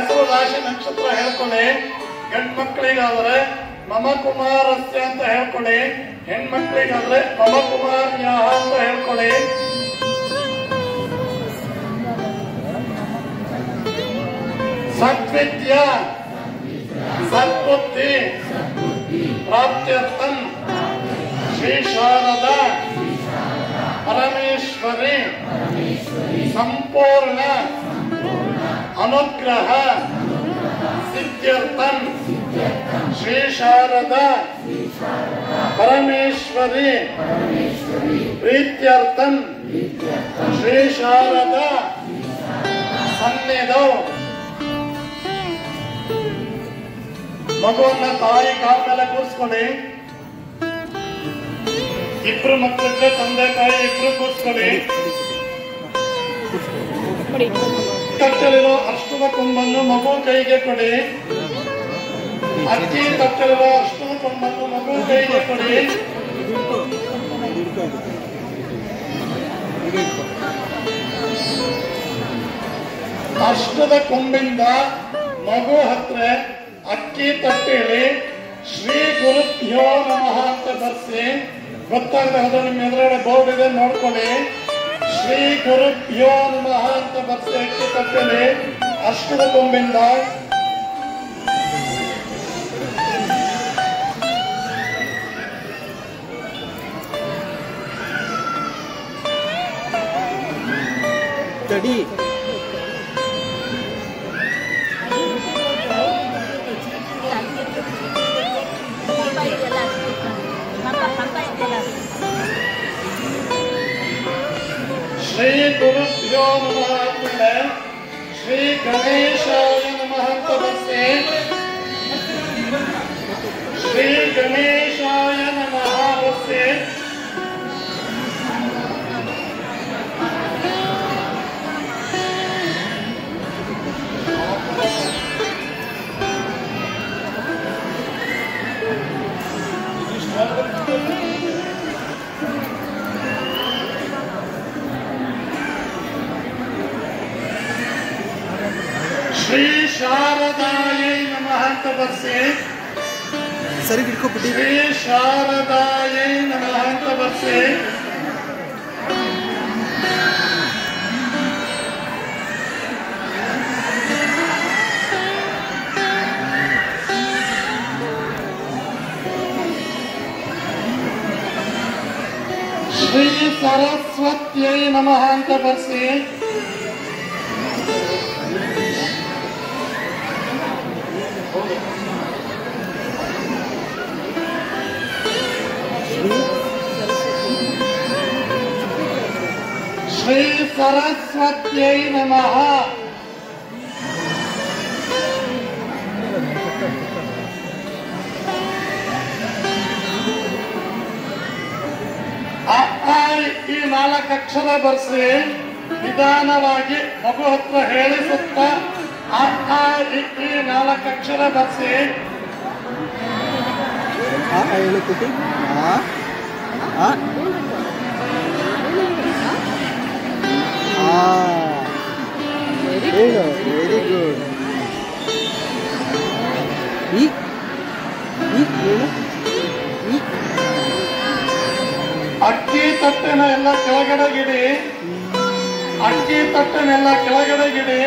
ಹೆಸರು ರಾಶಿ ನಕ್ಷತ್ರ ಹೇಳ್ಕೊಳ್ಳಿ. ಗಂಡ್ ಮಕ್ಕಳಿಗಾದ್ರೆ ಮಮ ಕುಮಾರಸ್ಯ ಅಂತ ಹೇಳ್ಕೊಳ್ಳಿ. ಹೆಣ್ಮಕ್ಳಿಗಾದ್ರೆ ಮಮ ಕುಮಾರ್ಯ ಅಂತ ಹೇಳ್ಕೊಳ್ಳಿ. ಸದ್ವಿದ್ಯಾ ಸದ್ಬುದ್ಧಿ ಪ್ರಾಪ್ತ್ಯರ್ಥಂ ಶ್ರೀ ಶಾರದಾ ಪರಮೇಶ್ವರಿ ಸಂಪೂರ್ಣ ಅನುಗ್ರಹ ಸಿದ್ಧ್ಯರ್ಥಂ ಶ್ರೀ ಶಾರದಾ ಪರಮೇಶ್ವರಿ ಪ್ರೀತ್ಯರ್ಥಂ ಶ್ರೀ ಶಾರದಾ ಸನ್ನಿಧೌ. ಮಗುವನ್ನ ತಾಯಿ ಕಾಲ ಮೇಲೆ ಕೂರಿಸ್ಕೊಳ್ಳಿ. ಇಬ್ರು ಮಕ್ಕಳಿದ್ರೆ ತಂದೆ ತಾಯಿ ಇಬ್ರು ಕೂರಿಸ್ಕೊಳ್ಳಿ. ತಟ್ಟಲಿರೋ ಅಷ್ಟದ ಕೊಂಬನ್ನು ಮಗು ಕೈಗೆ ಕೊಡಿ. ಅಕ್ಕಿ ತಟ್ಟಲಿರೋ ಅಷ್ಟದ ಕೊಂಬನ್ನು ಮಗು ಕೈಗೆ ಕೊಡಿ. ಅಷ್ಟದ ಕೊಂಬಿಂದ ಮಗು ಹತ್ರ ಅಕ್ಕಿ ತಟ್ಟೆಯಲ್ಲಿ ಶ್ರೀ ಗುರುಭ್ಯೋ ನಮಃ ಅಂತ ಬರ್ಸಿ. ಗೊತ್ತಾಗದೆ ಹೋದ್ರೆ ನಿಮ್ಮ ಎದುರುಗಡೆ ಬೋರ್ಡ್ ಇದೆ, ನೋಡ್ಕೊಳ್ಳಿ. ಶ್ರೀ ಗುರುಭ್ಯೋ ನಮಃ ಅಂತ ಬರ್ಸಿ ಅಕ್ಕಿ ತಟ್ಟೆಯಲ್ಲಿ ಅಷ್ಟದ ಕೊಂಬಿಂದ ತಡಿ. ಶ್ರೀ ಗುರುಭ್ಯೋ ನಮಃ ಅಂದ್ಮೇಲೆ ಶ್ರೀ ಗಣೇಶಾಯ ನಮಃ ಅಂತ ಬರ್ಸಿ. ಶ್ರೀ ಗಣೇಶಾಯ ನಮಃ ಬರ್ಸಿ. ಶ್ರೀ ಶಾರದಾಯೈ ನಮಃ ಅಂತ ಬರ್ಸಿ. ಸರಿ ಹಿಡ್ಕೊಬಿಟ್ಟು ಶ್ರೀ ಶಾರದಾಯೈ ನಮಃ ಅಂತ ಬರ್ಸಿ. ಶ್ರೀ ಸರಸ್ವತ್ಯೈ ನಮಃ ಅಂತ ಬರ್ಸಿ. ಶ್ರೀ ಸರಸ್ವತ್ಯೈ ನಮಃ. ಈ 4 ಅಕ್ಷರ ಬರ್ಸಿ. ನಿಧಾನವಾಗಿ ಮಗು ಹತ್ರ ಹೇಳಿಸುತ್ತ ಈ 4 ಅಕ್ಷರ ಬರ್ಸಿ. ಹೇಳಿಕೊಟ್ಟು ಹೇಳು. Very good. ಹೇಳು. ಅಕ್ಕಿ ತಟ್ಟೆನ ಎಲ್ಲ ಕೆಳಗಡೆಗಿಡಿ. ಅಕ್ಕಿ ತಟ್ಟೆನೆಲ್ಲ ಕೆಳಗಡೆಗಿಡಿ.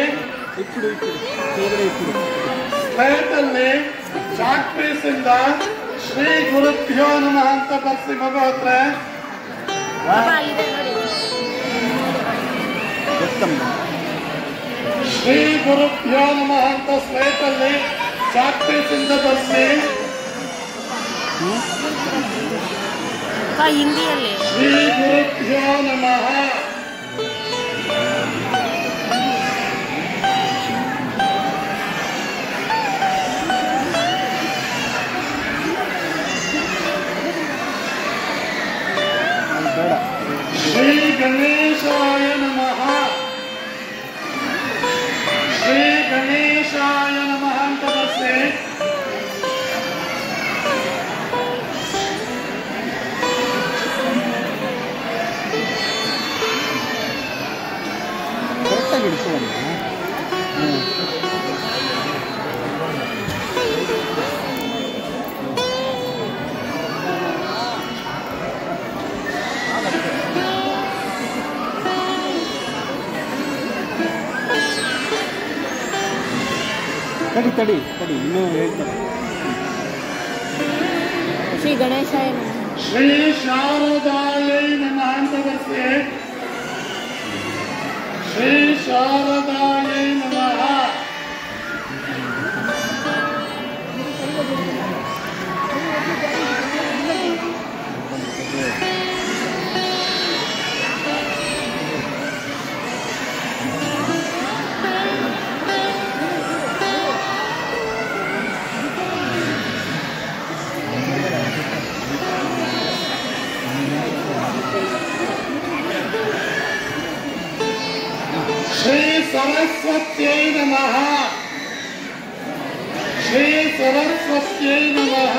ಸ್ಲೇಟ್ ಅಲ್ಲಿ ಚಾಕ್ ಪೀಸ್ ಇಂದ ಶ್ರೀ ಗುರುಭ್ಯೋ ನಮಃ ಅಂತ ಬರ್ಸಿ ಮಗು ಹತ್ರ. ಶ್ರೀ ಗುರುಭ್ಯೋ ನಮಃ ಅಂತ ಸ್ಲೇಟ್ ಅಲ್ಲಿ ಚಾಕ್ ಪೀಸ್ ಇಂದ ಬರ್ಸಿ. ಹಿಂದಿಯಲ್ಲಿ ಶ್ರೀ ಗುರುಭ್ಯೋ ನಮಃ. ಶ್ರೀ ಗಣೇಶಾಯ ನಮಃ. ಶ್ರೀ ಗಣೇಶಾಯ ನಮಃ ಅಂತ ಬರ್ಸಿ. ತಡಿ ಇನ್ನೂ ಹೇಳ್ತಾರೆ. ಶ್ರೀ ಗಣೇಶಾಯ ನಮಃ. ಶ್ರೀ ಶಾರದಾಯೈ ನಮಃ ಅಂತ ಬರ್ಸಿ. ಶ್ರೀ ಶಾರದಾಯೈ ನಮಃ. ಶ್ರೀ ಸರಸ್ವತ್ಯೈ ನಮಃ. ಶ್ರೀ ಸರಸ್ವತ್ಯೈ ನಮಃ.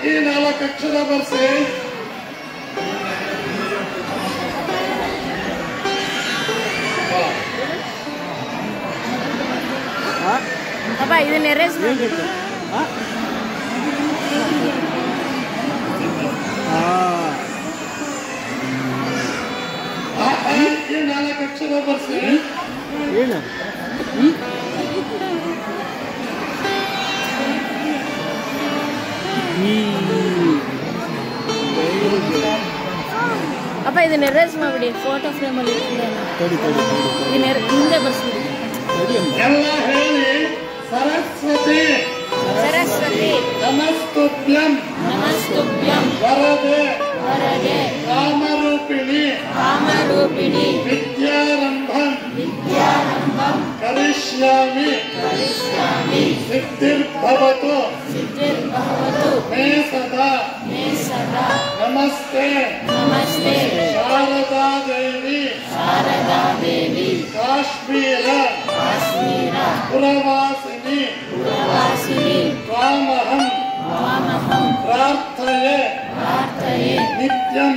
ಈ 4 ಅಕ್ಷರ ಬರ್ಸಿ. ಅಪ್ಪ ಇದನ್ನ ಎರೇಸ್ ಮಾಡಿ. ಈ 4 ಅಕ್ಷರ ಬರ್ಸಿ. ಏನು ಅಪ್ಪ ಇದನ್ನ ಎರೇಸ್ ಮಾಡ್ಬಿಡಿ. ಫೋಟೋ ಫ್ರೇಮ್ ಅಲ್ಲಿ ಹಿಂದೆ ಬರ್ಸ್ಬಿಡಿ. ಎಲ್ಲ ಹೇಳಿ. ಸರಸ್ವತಿ ಸರಸ್ವತಿ ನಮಸ್ತುಭ್ಯಂ ನಮಸ್ತುಭ್ಯಂ ವರದೆ ವರದೆ ಕಾಮರೂಪಿಣಿ ಕಾಮರೂಪಿಣಿ ವಿದ್ಯಾರಂಭಂ ಕರಿಷ್ಯಾಮಿ ಸಿದ್ಧಿರ್ಭವತು ಮೇ ಸದಾ ನಮಸ್ತೆ ಶಾರದಾ ದೇವಿ ಕಾಶ್ಮೀರ ಪುರವಾಸಿನಿ ತ್ವಾಮಹಂ ಪ್ರಾರ್ಥಯೆ ನಿತ್ಯಂ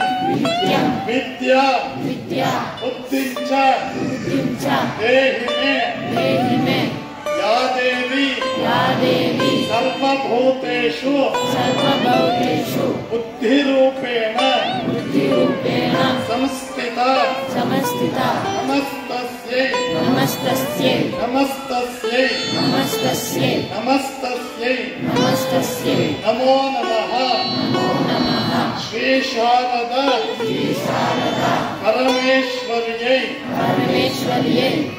ವಿದ್ಯಾ ಬುದ್ಧಿಂಚ ದೇಹಿ ಮೇ ಯಾ ದೇವಿ ಸರ್ವಭೂತೇಷು ಬುದ್ಧಿರೂಪೇಣ ಸಂಸ್ಥಿತ ನಮಸ್ತಸ್ಯೈ ನಮೋ ನಮಃ. ಶ್ರೀ ಶಾರದಾ ಪರಮೇಶ್ವರ್ಯೈ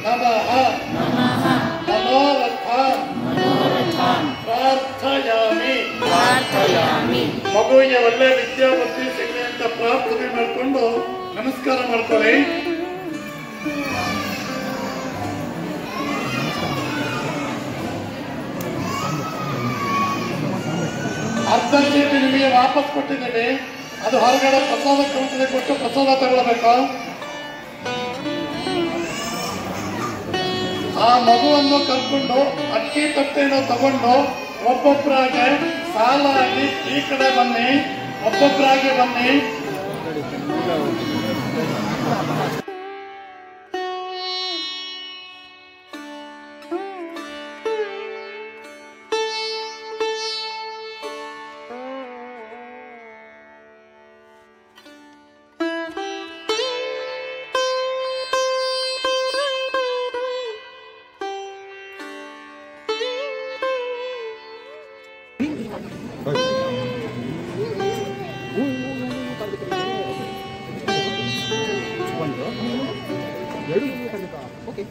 ನಮಃ. ಮನೋರಥಾನ್ ಪ್ರಾರ್ಥಯಾಮಿ. ಮಗುವಿಗೆ ಒಳ್ಳೆ ವಿದ್ಯಾಬುದ್ಧಿ ಸಿಗಲಿ ಅಂತ ಪ್ರಾರ್ಥನೆ ಮಾಡಿಕೊಂಡು ನಮಸ್ಕಾರ ಮಾಡ್ಕೊಳ್ಳಿ. ಅರ್ಧ ಚೀಟಿ ನಿಮಗೆ ವಾಪಸ್ ಕೊಟ್ಟಿದ್ದೀವಿ. ಅದು ಹೊರಗಡೆ ಪ್ರಸಾದ ಕೌಂಟರ್ಗೆ ಕೊಟ್ಟು ಪ್ರಸಾದ ತಗೊಳ್ಬೇಕು. ಆ ಮಗುವನ್ನು ಕರ್ಕೊಂಡು ಅಕ್ಕಿ ತಟ್ಟೆಯನ್ನು ತಗೊಂಡು ಒಬ್ಬೊಬ್ಬರಾಗೆ ಸಾಲಾಗಿ ಈ ಕಡೆ ಬನ್ನಿ. ಒಬ್ಬೊಬ್ಬರಾಗಿ ಬನ್ನಿ. ಓಕೆ